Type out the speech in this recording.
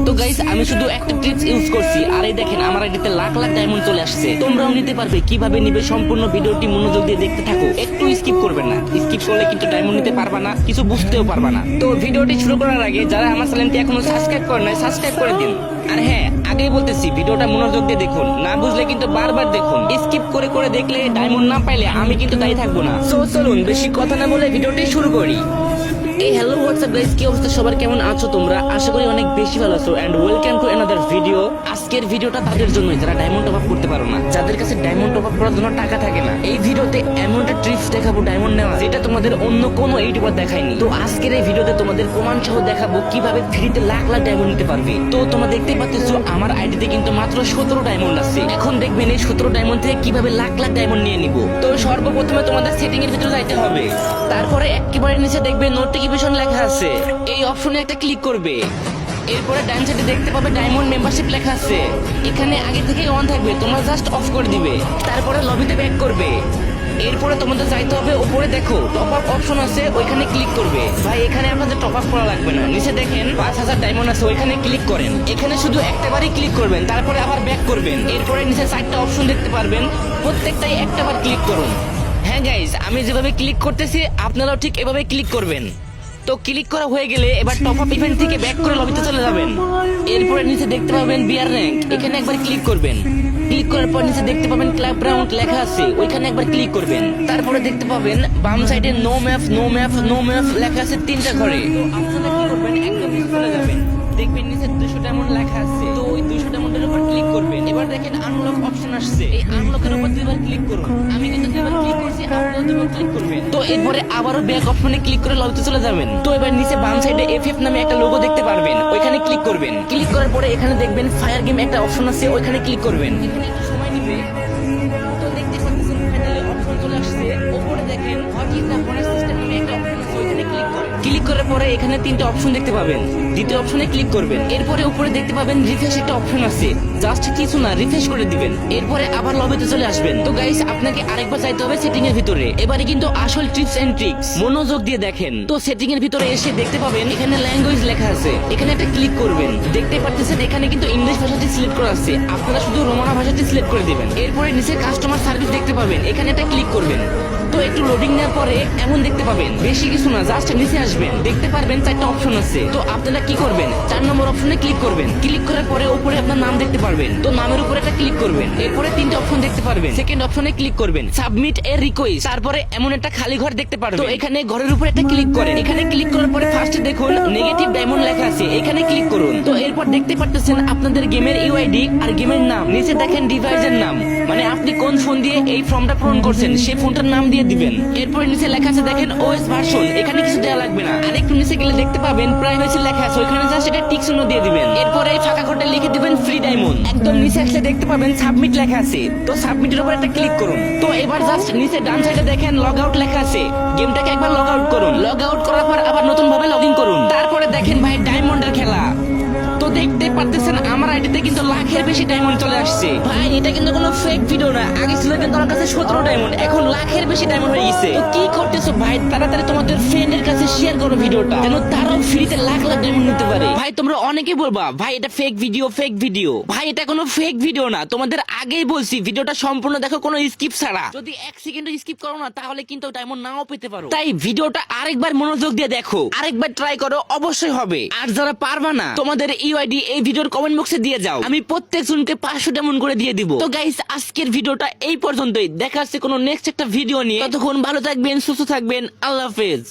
তো গাইস আমি শুধু একটা ট্রিক্স ইউজ করছি, আর এই দেখেন আমার আইডিতে লাখ লাখ ডায়মন্ড চলে আসছে। তোমরাও নিতে পারবে। কিভাবে নিবে সম্পূর্ণ ভিডিওটি মনোযোগ দিয়ে দেখতে থাকো, একটু স্কিপ করবে না। স্কিপ করলে কিন্তু ডায়মন্ড নিতে পারবা না, কিছু বুঝতেও পারবা না। তো ভিডিওটি শুরু করার আগে যারা আমার চ্যানেলটি এখনো সাবস্ক্রাইব করে নাই, সাবস্ক্রাইব করে দিন। আর হ্যাঁ, আগেই বলতেছি ভিডিওটা মনোযোগ দিয়ে দেখুন, না বুঝলে কিন্তু বারবার দেখুন। স্কিপ করে করে দেখলে ডায়মন্ড না পাইলে আমি কিন্তু দায়ী থাকবো না। সো চলুন বেশি কথা না বলে ভিডিওটি শুরু করি। এই হ্যালো হোয়াটসঅ্যাপ গাইস, কি অবস্থা সবার, কেমন আছো তোমরা? আশা করি অনেক বেশি ভালো আছো and welcome to another video. আজকের ভিডিওটা তাদের জন্যই যারা ডায়মন্ড টপ আপ করতে পারো না, যাদের কাছে ডায়মন্ড টপ আপ করার জন্য টাকা থাকে না। এই ভিডিওতে এমন একটা ট্রিক্স দেখাবো ডায়মন্ড নেওয়া, যেটা তোমাদের অন্য কোনো ইউটিউবার দেখায়নি। তো আজকের এই ভিডিওতে তোমাদের প্রমাণ সহ দেখাবো কিভাবে ফ্রিতে লাখ লাখ ডায়মন্ড নিতে পারবে। তো তোমরা দেখতেই পাচ্ছো আমার আইডিতে কিন্তু মাত্র 17 ডায়মন্ড আছে। এখন দেখবেন এই 17 ডায়মন্ড থেকে কিভাবে লাখ লাখ ডায়মন্ড নিয়ে নিব। তো সর্বপ্রথমে তোমাদের সেটিং এর ভিতরে যাইতে হবে। তারপরে একেবারে নিচে দেখবে নোটিফিকেশন লেখা আছে, এই অপশনে একটা ক্লিক করবে। এরপরে ডান সাইডে দেখতে পাবে ডায়মন্ড মেম্বারশিপ লেখা আছে, এখানে আগে থেকে অন থাকবে, তোমরা জাস্ট অফ করে দিবে। তারপরে লবিতে ব্যাক করবে। এরপরে তোমাদের যাইতে হবে উপরে, দেখো টপ আপ অপশন আছে, ওইখানে ক্লিক করবে। ভাই এখানে আপনাদের টপ আপ করা লাগবে না, নিচে দেখেন 5000 ডায়মন্ড আছে, ওইখানে ক্লিক করেন। এখানে শুধু একটাবারই ক্লিক করবেন, তারপরে আবার ব্যাক করবেন। এরপরে নিচে 4টা অপশন দেখতে পারবেন, প্রত্যেকটাই একটাবার ক্লিক করুন। হ্যাঁ গাইজ, আমি যেভাবে ক্লিক করতেছি আপনারাও ঠিক এভাবে ক্লিক করবেন। তো ক্লিক করা হয়ে গেলে এবার টপ আপ ইভেন্ট থেকে ব্যাক করে লবিতে চলে যাবেন। এরপরে নিচে দেখতে পাবেন বিয়ার র্যাঙ্ক, এখানে একবার ক্লিক করবেন। ক্লিক করার পর নিচে দেখতে পাবেন ক্লাব রাউন্ড লেখা আছে, ওইখানে একবার ক্লিক করবেন। তারপরে দেখতে পাবেন বাম সাইডে no map no map no map লেখা আছে 3টা ঘরে। তো আপনারা কি করবেন, একদম নিচে চলে যাবেন, দেখবেন নিচে 200 ডায়মন্ড লেখা আছে, তো ওই 200 ডায়মন্ডের উপর ক্লিক করবেন। এবার দেখেন আনলক অপশন আসছে, এই আনলকের উপর দুইবার ক্লিক করুন। আমি কিন্তু দুইবার ক্লিক করছি, আপনারাও দুইবার ক্লিক করবেন। তো এরপরে আবারও ব্যাক অপশনে ক্লিক করে লবিতে চলে যাবেন। তো এবার নিচে বাম সাইডে এফএফ নামে একটা লোগো দেখতে পারবেন, ওইখানে ক্লিক করবেন। ক্লিক করার পরে এখানে দেখবেন ফায়ার গেম একটা অপশন আছে, ওইখানে ক্লিক করবেন। এখানে একটু সময় নেবে। তো দেখতে পাচ্ছেন ফাইনালি অপশন চলে আসছে, উপরে দেখেন what is the bonus system নামে একটা অপশন আছে, ওইখানে ক্লিক করুন। ক্লিক করার পরে এখানে 3টা অপশন দেখতে পাবেন, দ্বিতীয় অপশনে ক্লিক করবেন। এরপরে উপরে দেখতে পাবেন রিফ্রেশ একটা অপশন আছে, জাস্ট কিছু না রিফ্রেশ করে দিবেন। এরপরে আবার লবিতে চলে আসবেন। তো গাইস আপনাকে আরেকবার যাইতে হবে সেটিং এর ভিতরে। এবারে কিন্তু আসল টিপস এন্ড ট্রিক্স মনোযোগ দিয়ে দেখেন। তো সেটিং এর ভিতরে এসে দেখতে পাবেন এখানে ল্যাঙ্গুয়েজ লেখা আছে, এখানে একটা ক্লিক করবেন। দেখতে পাচ্ছেন এখানে কিন্তু ইংলিশ ভাষাটি সিলেক্ট করা আছে, আপনারা শুধু রোমানা ভাষাটি সিলেক্ট করে দিবেন। এরপরে নিচে কাস্টমার সার্ভিস দেখতে পাবেন, এখানে একটা ক্লিক করবেন। তো একটু লোডিং নেওয়ার পরে এমন দেখতে পাবেন, বেশি কিছু না, জাস্ট নিচে আসবেন, দেখতে পারবেন 4টা অপশন আছে। তো আপনারা কি করবেন, 4 নম্বর অপশনে ক্লিক করবেন। ক্লিক করার পরে উপরে আপনার নাম দেখতে পারবেন, তো নামের উপরে একটা ক্লিক করবেন। এরপরে 3টা অপশন দেখতে পারবেন, সেকেন্ড অপশনে ক্লিক করবেন, সাবমিট এ রিকোয়েস্ট। তারপরে এমন একটা খালি ঘর দেখতে পারবেন, তো এখানে ঘরের উপরে একটা ক্লিক করেন। এখানে ক্লিক করার পরে ফার্স্টে দেখুন নেগেটিভ ডায়মন্ড লেখা আছে, এখানে ক্লিক করুন। তো এরপর দেখতে পাচ্ছেন আপনাদের গেমের ইউআইডি আর গেমের নাম, নিচে দেখেন ডিভাইসের নাম, মানে আপনি কোন ফোন দিয়ে এই ফর্মটা পূরণ করছেন সেই ফোনটার নাম দিয়ে দিবেন। এরপর নিচে লেখা আছে দেখেন ওএস ভার্সন, এখানে কিছু দেওয়া লাগবে না। আর একটু নিচে গেলে দেখতে পাবেন প্রাইভেসি লেখা আছে, ওইখানে জাস্ট এটা টিক চিহ্ন দিয়ে দিবেন। এরপরে এই ফাঁকা ঘরটা লিখে দিবেন ফ্রি ডায়মন্ড। একদম নিচে আসলে দেখতে পাবেন সাবমিট লেখা আছে, তো সাবমিটের উপর একটা ক্লিক করুন। তো এবার জাস্ট নিচে ডান সাইডে দেখেন লগ আউট লেখা আছে, গেমটাকে একবার লগ আউট করুন। লগ আউট করার পর আবার নতুন ভাবে লগ ইন করুন। তারপরে দেখেন ভাই ডায়মন্ডের খেলা। তো দেখতে পারতেছেন আমার আইডিতে কিন্তু লাখের বেশি ডায়মন্ড চলে আসছে। ভাই এটা কিন্তু কোনো ফেক ভিডিও না, আগে ছিল কিন্তু আমার কাছে 17 ডায়মন্ড, এখন লাখের বেশি ডায়মন্ড হয়ে গেছে। তো কি করতেছো ভাই, তাড়াতাড়ি তোমাদের ফ্রেন্ডের কাছে শেয়ার করো ভিডিওটা, যেন তারাও ফ্রিতে লাখ লাখ ডায়মন্ড নিতে পারে। ভাই তোমরা অনেকে বলবা ভাই এটা ফেক ভিডিও ফেক ভিডিও, ভাই এটা কোনো ফেক ভিডিও না, তোমাদের আগেই বলছি ভিডিওটা সম্পূর্ণ দেখো, কোনো স্কিপ ছাড়া। যদি 1 সেকেন্ড স্কিপ করো না তাহলে কিন্তু ডায়মন্ড নাও পেতে পারো। তাই ভিডিওটা আরেকবার মনোযোগ দিয়ে দেখো, আরেকবার ট্রাই করো, অবশ্যই হবে। আর যারা পারবা না তোমাদের ইউআইডি এই ভিডিওর কমেন্ট বক্সে দিয়ে যাও, আমি প্রত্যেক জনকে 500 ডায়মন্ড করে দিয়ে দিব। তো গাইস আজকের ভিডিওটা এই পর্যন্তই, দেখা হচ্ছে কোনো নেক্সট একটা ভিডিও নিয়ে। ততক্ষণ ভালো থাকবেন, সুস্থ থাকবেন, আল্লাহ হাফেজ।